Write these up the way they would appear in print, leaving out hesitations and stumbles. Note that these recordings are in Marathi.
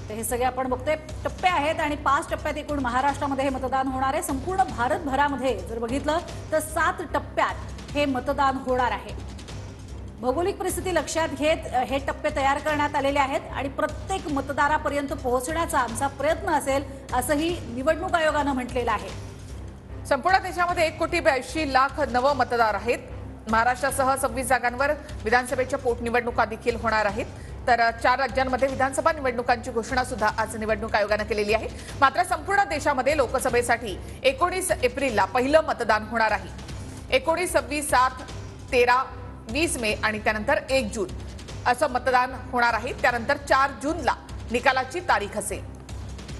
तर हे सगळे आपण बघतोय टप्पे आहेत आणि 5 टप्प्यात एकूण महाराष्ट्रामध्ये हे मतदान होणार आहे। संपूर्ण भारतभरामध्ये जर बघितलं तर 7 टप्प्यात हे मतदान होणार आहे। भौगोलिक परिस्थिती लक्षात घेत हे टप्पे तयार करण्यात आलेले आहेत आणि प्रत्येक मतदारापर्यंत पोहोचण्याचा आमचा प्रयत्न असेल असंही निवडणूक आयोगाने म्हटलेलं आहे। संपूर्ण देशामध्ये 1,82,00,000 नव मतदार आहेत। महाराष्ट्रासह 26 जागांवर विधानसभेच्या पोटनिवडणुका देखील होणार आहेत। तर 4 राज्यांमध्ये विधानसभा निवडणुकांची घोषणा सुद्धा आज निवडणूक आयोगाने केलेली आहे। मात्र संपूर्ण देशामध्ये लोकसभेसाठी 19 एप्रिलला पहिलं मतदान होणार आहे। 19, 26, 7, 13, 20 मे आणि त्यानंतर 1 जून असं मतदान होणार आहे। त्यानंतर 4 जूनला निकालाची तारीख असेल।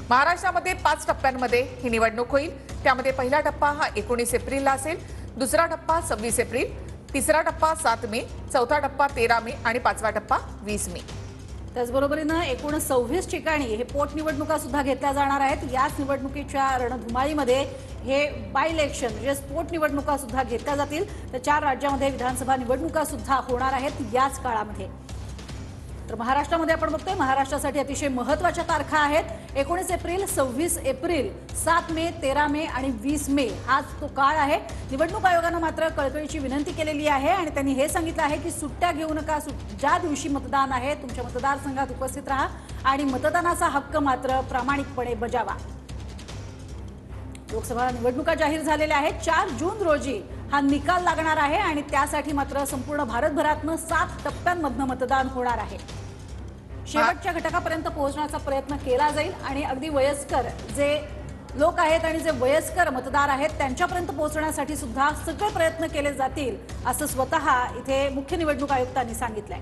महाराष्ट्रामध्ये 5 टप्प्यांमध्ये ही निवडणूक होईल। त्यामध्ये पहिला टप्पा हा 19 एप्रिलला असेल, दुसरा टप्पा 26 एप्रिल, तिसरा टप्पा 7 मे, चौथा टप्पा 13 मे आणि पाचवा टप्पा 20 मे। त्याचबरोबरीनं एकूण 26 ठिकाणी हे पोटनिवडणुका सुद्धा घेतल्या जाणार आहेत। याच निवडणुकीच्या रणधुमाळीमध्ये हे बाय इलेक्शन म्हणजे पोटनिवडणुका सुद्धा घेतल्या जातील। तर 4 राज्यांमध्ये विधानसभा निवडणुका सुद्धा होणार आहेत याच काळामध्ये। तर महाराष्ट्रामध्ये आपण बघतोय महाराष्ट्रासाठी अतिशय महत्त्वाच्या तारखा आहेत। 19 एप्रिल, 26 एप्रिल, 7 मे, 13 मे आणि 20 मे हाच तो काळ आहे। निवडणूक आयोगाने मात्र कळकळीची विनंती केलेली आहे आणि त्यांनी हे सांगितलं आहे की सुट्ट्या घेऊ नका। ज्या दिवशी मतदान आहे तुमच्या मतदारसंघात उपस्थित राहा आणि मतदानाचा हक्क मात्र प्रामाणिकपणे बजावा। लोकसभा निवडणुका जाहीर झालेल्या आहेत। 4 जून रोजी हा निकाल लागणार आहे आणि त्यासाठी मात्र संपूर्ण भारतभरातून 7 टप्प्यांमधनं मतदान होणार आहे। शेवटच्या घटकापर्यंत पोहोचण्याचा प्रयत्न केला जाईल आणि अगदी वयस्कर जे लोक आहेत आणि जे वयस्कर मतदार आहेत त्यांच्यापर्यंत पोहोचण्यासाठी सुद्धा सगळे प्रयत्न केले जातील असं स्वतः इथे मुख्य निवडणूक आयुक्तांनी सांगितलंय।